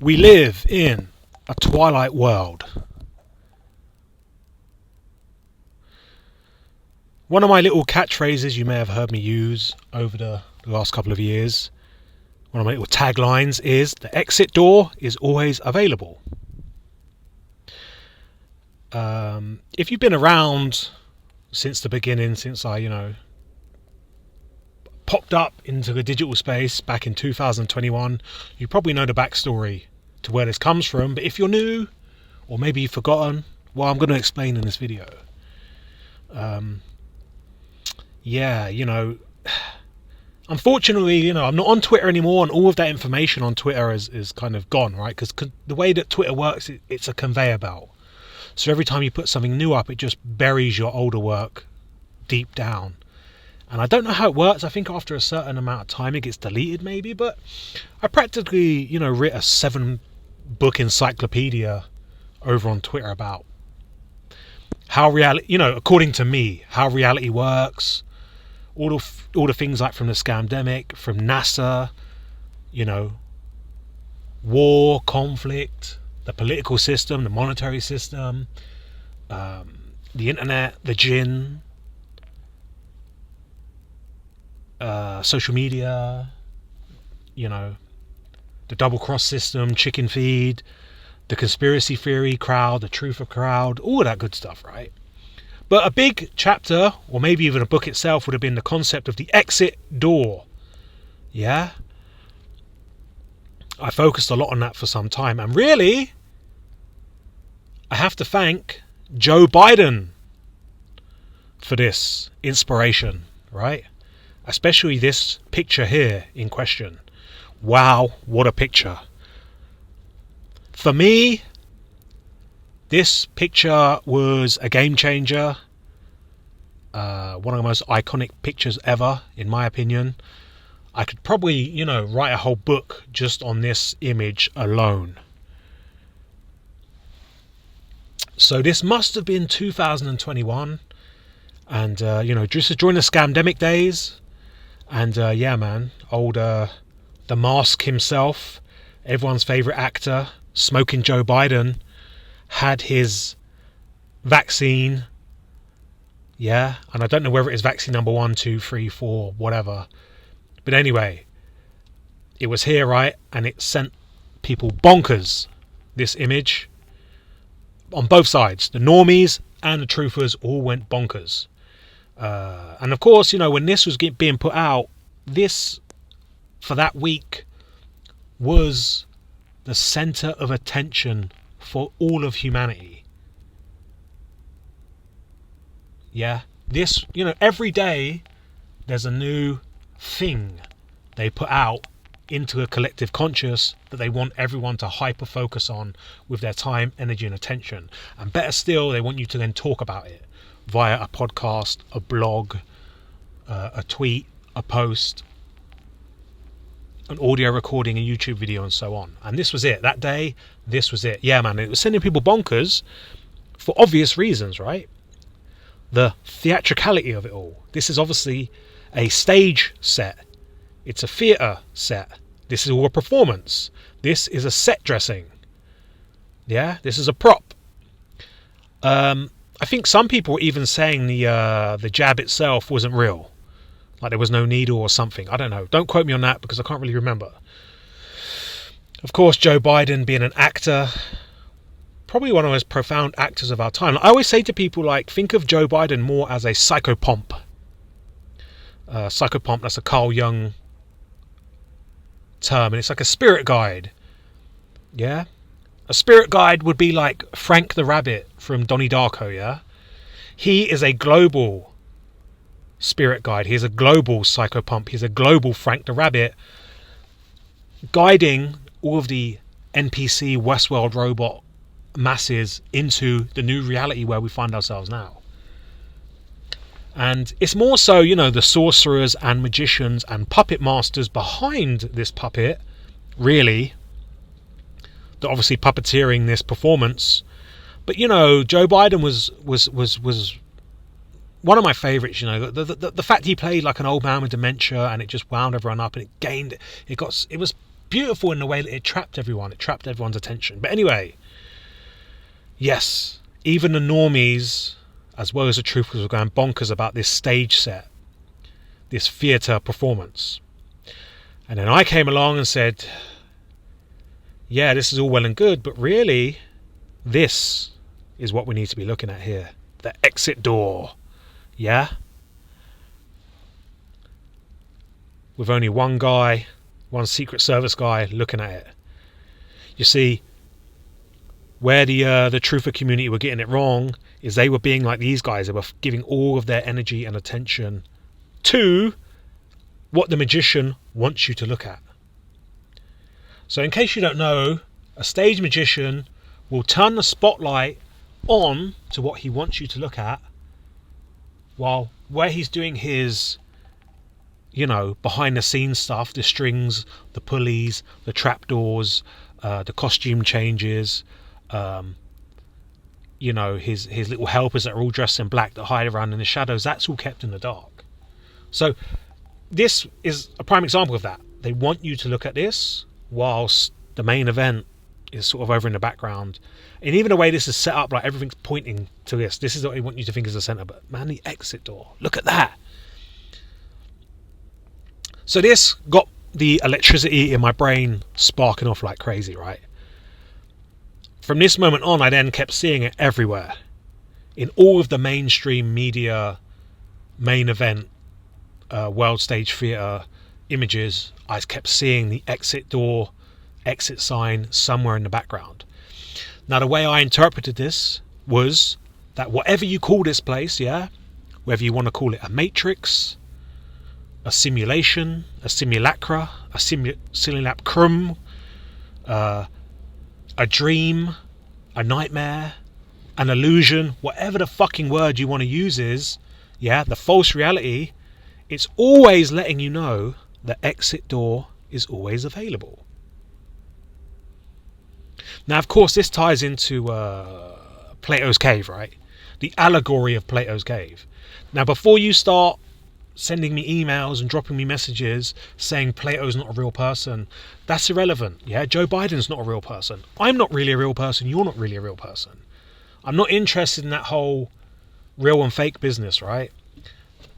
We live in a twilight world. One of my little catchphrases you may have heard me use over the last couple of years, one of my little taglines is, the exit door is always available. If you've been around since the beginning, since I, popped up into the digital space back in 2021, you probably know the backstory to where this comes from. But if you're new, or maybe you've forgotten, well, I'm going to explain in this video. Unfortunately, I'm not on Twitter anymore, and all of that information on Twitter is kind of gone, right? Because the way that Twitter works, it's a conveyor belt. So every time you put something new up, it just buries your older work deep down. And I don't know how it works. I think after a certain amount of time, it gets deleted maybe. But I practically, writ a 7-book encyclopedia over on Twitter about how reality, according to me, how reality works. All the things like from the scamdemic, from NASA, war, conflict, the political system, the monetary system, the internet, the jinn, social media, the double cross system, chicken feed, the conspiracy theory crowd, the truth of crowd, all of that good stuff, right? But a big chapter, or maybe even a book itself, would have been the concept of the exit door. Yeah? I focused a lot on that for some time. And really, I have to thank Joe Biden for this inspiration, right? Especially this picture here in question. Wow, what a picture. For me, this picture was a game changer. One of the most iconic pictures ever, in my opinion. I could probably, write a whole book just on this image alone. So this must have been 2021. And, just during the scamdemic days. And, the Mask himself, everyone's favourite actor, Smoking Joe Biden, had his vaccine. Yeah, and I don't know whether it is vaccine number 1, 2, 3, 4, whatever. But anyway, it was here, right? And it sent people bonkers, this image. On both sides, the normies and the truthers all went bonkers. And of course, when this was being put out, this, for that week, was the centre of attention for all of humanity. Yeah, this, every day there's a new thing they put out into a collective conscious that they want everyone to hyper focus on with their time, energy and attention. And better still, they want you to then talk about it via a podcast, a blog, a tweet, a post, an audio recording, a YouTube video and so on. And this was it. That day, this was it. Yeah, man, it was sending people bonkers for obvious reasons, right? The theatricality of it all. This is obviously a stage set. It's a theatre set. This is all a performance. This is a set dressing. Yeah, this is a prop. I think some people were even saying the jab itself wasn't real. Like there was no needle or something. I don't know. Don't quote me on that because I can't really remember. Of course, Joe Biden being an actor, probably one of the most profound actors of our time. I always say to people, think of Joe Biden more as a psychopomp. Psychopomp, that's a Carl Jung term, and it's like a spirit guide. Yeah? A spirit guide would be like Frank the Rabbit from Donnie Darko, yeah? He is a global spirit guide. He's a global psychopomp. He's a global Frank the Rabbit, guiding all of the NPC Westworld robot masses into the new reality where we find ourselves now. And it's more so, the sorcerers and magicians and puppet masters behind this puppet, really, that obviously puppeteering this performance. But Joe Biden was one of my favourites. The fact he played like an old man with dementia, and it just wound everyone up, and it was beautiful in the way that it trapped everyone. It trapped everyone's attention. But anyway, yes, even the normies, as well as the truthers, were going bonkers about this stage set, this theatre performance. And then I came along and said, yeah, this is all well and good, but really, this is what we need to be looking at here. The exit door. Yeah? With only one guy, one Secret Service guy looking at it. You see, where the truther community were getting it wrong is they were being like these guys. They were giving all of their energy and attention to what the magician wants you to look at. So in case you don't know, a stage magician will turn the spotlight on to what he wants you to look at, while where he's doing his, behind the scenes stuff, the strings, the pulleys, the trapdoors, the costume changes, his little helpers that are all dressed in black that hide around in the shadows, that's all kept in the dark. So this is a prime example of that. They want you to look at this whilst the main event is sort of over in the background. And even the way this is set up, like everything's pointing to this. This is what they want you to think is the center. But man, the exit door, look at that. So this got the electricity in my brain sparking off like crazy, right? From this moment on, I then kept seeing it everywhere. In all of the mainstream media, main event, world stage theatre images, I kept seeing the exit door, exit sign somewhere in the background. Now, the way I interpreted this was that whatever you call this place, yeah, whether you want to call it a matrix, a simulation, a simulacra, a simulacrum, a dream, a nightmare, an illusion, whatever the fucking word you want to use is, yeah, the false reality, it's always letting you know the exit door is always available. Now, of course, this ties into Plato's cave, right? The allegory of Plato's cave. Now, before you start sending me emails and dropping me messages saying Plato's not a real person, that's irrelevant. Yeah, Joe Biden's not a real person. I'm not really a real person. You're not really a real person. I'm not interested in that whole real and fake business, right?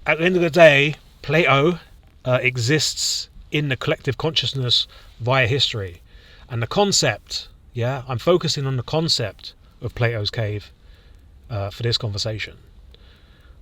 At the end of the day, Plato exists in the collective consciousness via history. And the concept, yeah, I'm focusing on the concept of Plato's cave for this conversation.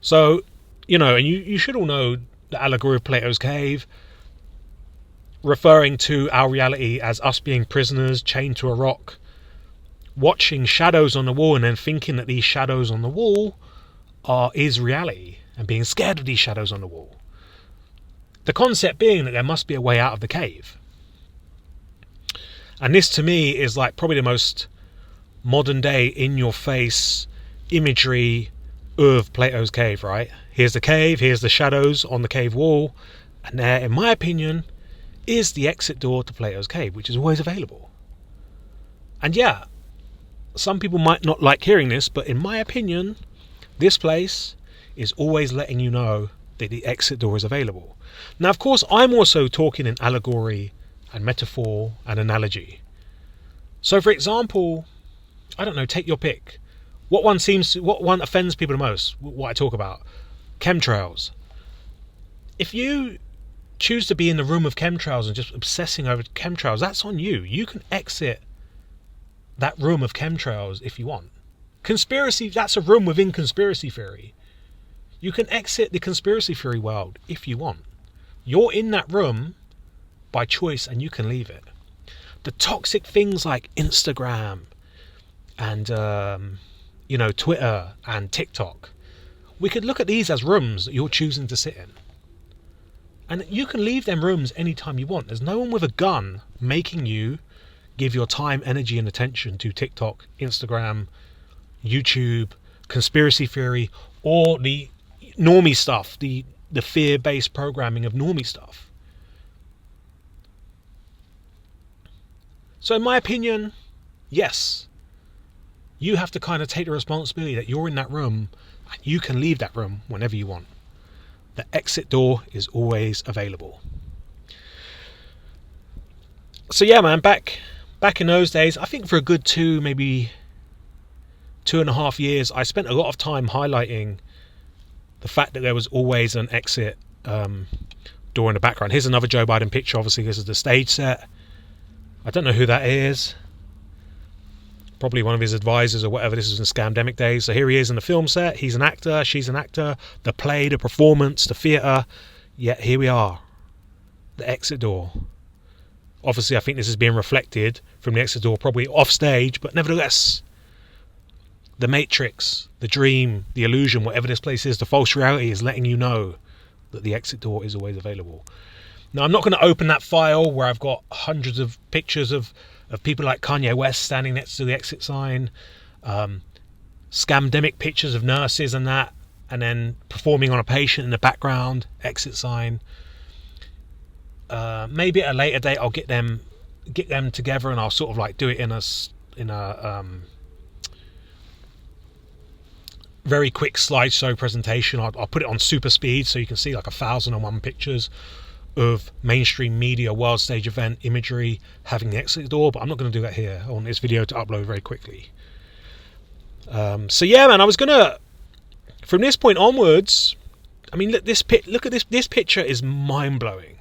So, and you should all know the allegory of Plato's cave, referring to our reality as us being prisoners chained to a rock, watching shadows on the wall and then thinking that these shadows on the wall is reality, and being scared of these shadows on the wall. The concept being that there must be a way out of the cave. And this to me is like probably the most modern day in your face imagery of Plato's cave, right? Here's the cave, here's the shadows on the cave wall, and there, in my opinion, is the exit door to Plato's cave, which is always available. And yeah, some people might not like hearing this, but in my opinion, this place is always letting you know that the exit door is available. Now, of course, I'm also talking in allegory and metaphor and analogy. So, for example, I don't know, take your pick. What one offends people the most? What I talk about? Chemtrails. If you choose to be in the room of chemtrails and just obsessing over chemtrails, that's on you. You can exit that room of chemtrails if you want. Conspiracy, that's a room within conspiracy theory. You can exit the conspiracy theory world if you want. You're in that room by choice and you can leave it. The toxic things like Instagram and Twitter and TikTok, we could look at these as rooms that you're choosing to sit in. And you can leave them rooms anytime you want. There's no one with a gun making you give your time, energy and attention to TikTok, Instagram, YouTube, conspiracy theory, or the normie stuff, the fear-based programming of normie stuff. So in my opinion, yes, you have to kind of take the responsibility that you're in that room and you can leave that room whenever you want. The exit door is always available. So yeah, man, back in those days, I think for a good maybe 2.5 years, I spent a lot of time highlighting the fact that there was always an exit door in the background. Here's another Joe Biden picture. Obviously, this is the stage set. I don't know who that is. Probably one of his advisors or whatever. This was in Scamdemic days. So here he is in the film set. He's an actor. She's an actor. The play, the performance, the theatre. Yet here we are. The exit door. Obviously, I think this is being reflected from the exit door, probably off stage, but nevertheless, the matrix, the dream, the illusion, whatever this place is, the false reality is letting you know that the exit door is always available. Now, I'm not going to open that file where I've got hundreds of pictures of people like Kanye West standing next to the exit sign, scamdemic pictures of nurses and that, and then performing on a patient in the background, exit sign. Maybe at a later date I'll get them together and I'll sort of like do it in a very quick slideshow presentation. I'll put it on super speed so you can see like 1,001 pictures of mainstream media world stage event imagery having the exit door, but I'm not going to do that here. I want this video to upload very quickly. So yeah, man, I was gonna, from this point onwards, I mean, look at this picture is mind-blowing.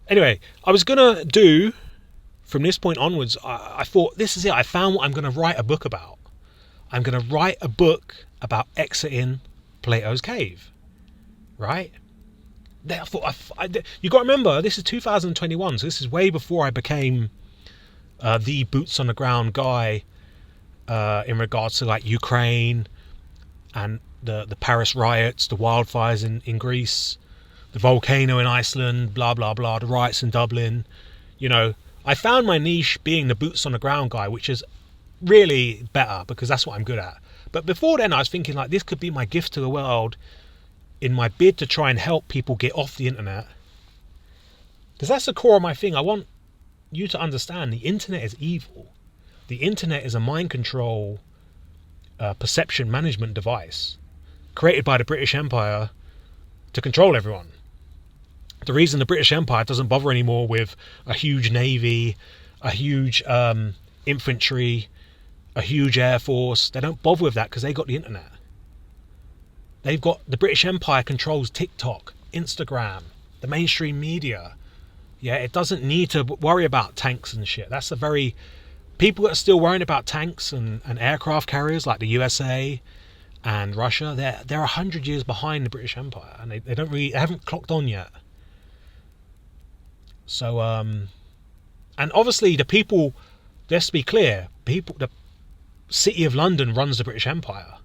Anyway, I was gonna do, from this point onwards, I thought, this is it, I found what I'm gonna write a book about. I'm gonna write a book about exiting Plato's cave. Right? I thought, you got to remember, this is 2021, so this is way before I became the boots on the ground guy in regards to like Ukraine and the Paris riots, the wildfires in Greece, the volcano in Iceland, blah blah blah, the riots in Dublin. You know, I found my niche being the boots on the ground guy, which is really better because that's what I'm good at. But before then I was thinking like, this could be my gift to the world in my bid to try and help people get off the internet, because that's the core of my thing. I want you to understand the internet is evil. The internet is a mind control perception management device created by the British Empire to control everyone. The reason the British Empire doesn't bother anymore with a huge navy, a huge infantry, a huge air force, they don't bother with that because they got the internet. They've got, the British Empire controls TikTok, Instagram, the mainstream media. Yeah, it doesn't need to worry about tanks and shit. That's people that are still worrying about tanks and aircraft carriers like the USA and Russia, they're 100 years behind the British Empire, and they haven't clocked on yet. So, and obviously the people, let's be clear, the City of London runs the British Empire.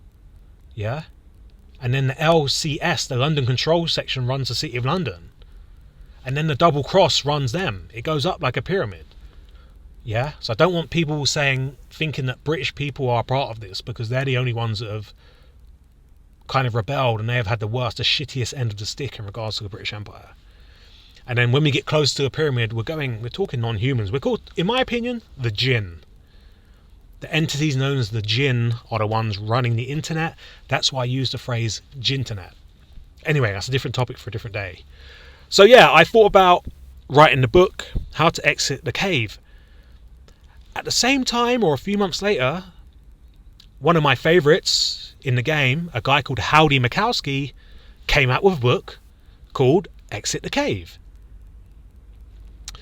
Yeah? And then the LCS, the London Control Section, runs the City of London. And then the Double Cross runs them. It goes up like a pyramid. Yeah? So I don't want people thinking that British people are part of this, because they're the only ones that have kind of rebelled, and they have had the shittiest end of the stick in regards to the British Empire. And then when we get close to the pyramid, we're talking non-humans. We're called, in my opinion, the Jinn. The entities known as the Jinn are the ones running the internet. That's why I use the phrase Jinternet. Anyway, that's a different topic for a different day. So yeah, I thought about writing the book, How to Exit the Cave. At the same time, or a few months later, one of my favourites in the game, a guy called Howdy Mikowski, came out with a book called Exit the Cave.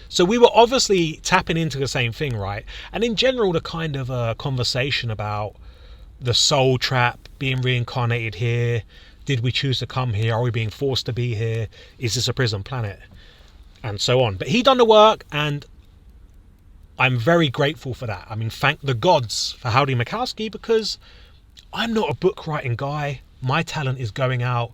So we were obviously tapping into the same thing, right? And in general, the kind of conversation about the soul trap, being reincarnated here, did we choose to come here? Are we being forced to be here? Is this a prison planet? And so on. But he done the work, and I'm very grateful for that. I mean, thank the gods for Howdy Mikowski, because I'm not a book writing guy. My talent is going out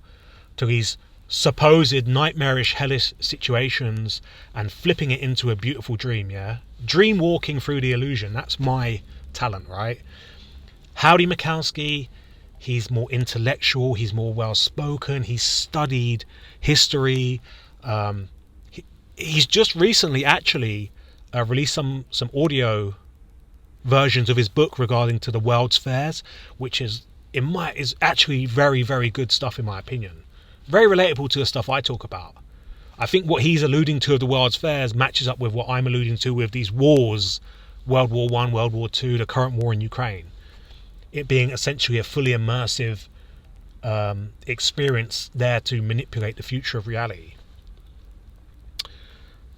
to these supposed nightmarish, hellish situations and flipping it into a beautiful dream. Yeah, dream walking through the illusion. That's my talent, right? Howdy Mikowski, he's more intellectual, he's more well spoken, he's studied history. He's just recently actually released some audio versions of his book regarding to the World's Fairs, which is actually very, very good stuff in my opinion. Very relatable to the stuff I talk about. I think what he's alluding to of the World's Fairs matches up with what I'm alluding to with these wars, World War One, World War Two, the current war in Ukraine. It being essentially a fully immersive experience there to manipulate the future of reality.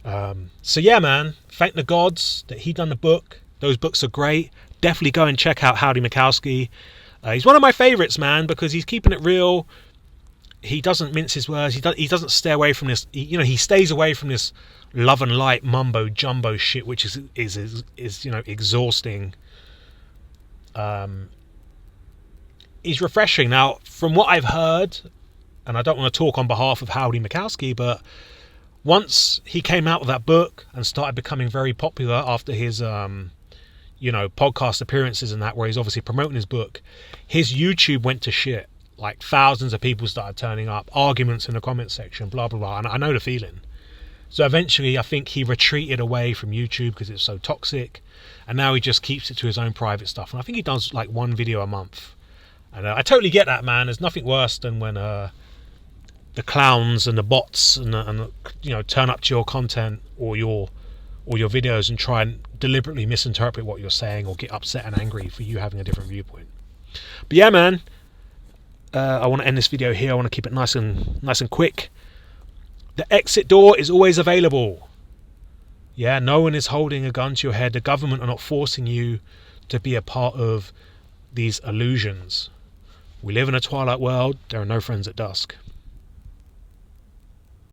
So yeah, man, thank the gods that he done the book. Those books are great. Definitely go and check out Howdy Mikowski. He's one of my favorites, man, because he's keeping it real. He doesn't mince his words. He doesn't stay away from this. He stays away from this love and light mumbo jumbo shit, which is exhausting. He's refreshing. Now, from what I've heard, and I don't want to talk on behalf of Howdy Mikowski, but once he came out with that book and started becoming very popular after his podcast appearances and that, where he's obviously promoting his book, his YouTube went to shit. Like, thousands of people started turning up, arguments in the comments section, blah blah blah, and I know the feeling. So eventually I think he retreated away from YouTube because it's so toxic, and now he just keeps it to his own private stuff, and I think he does like one video a month. And I totally get that, man. There's nothing worse than when the clowns and the bots and turn up to your content or your videos and try and deliberately misinterpret what you're saying or get upset and angry for you having a different viewpoint. But yeah, man, I want to end this video here. I want to keep it nice and quick. The exit door is always available. Yeah, no one is holding a gun to your head. The government are not forcing you to be a part of these illusions. We live in a twilight world. There are no friends at dusk.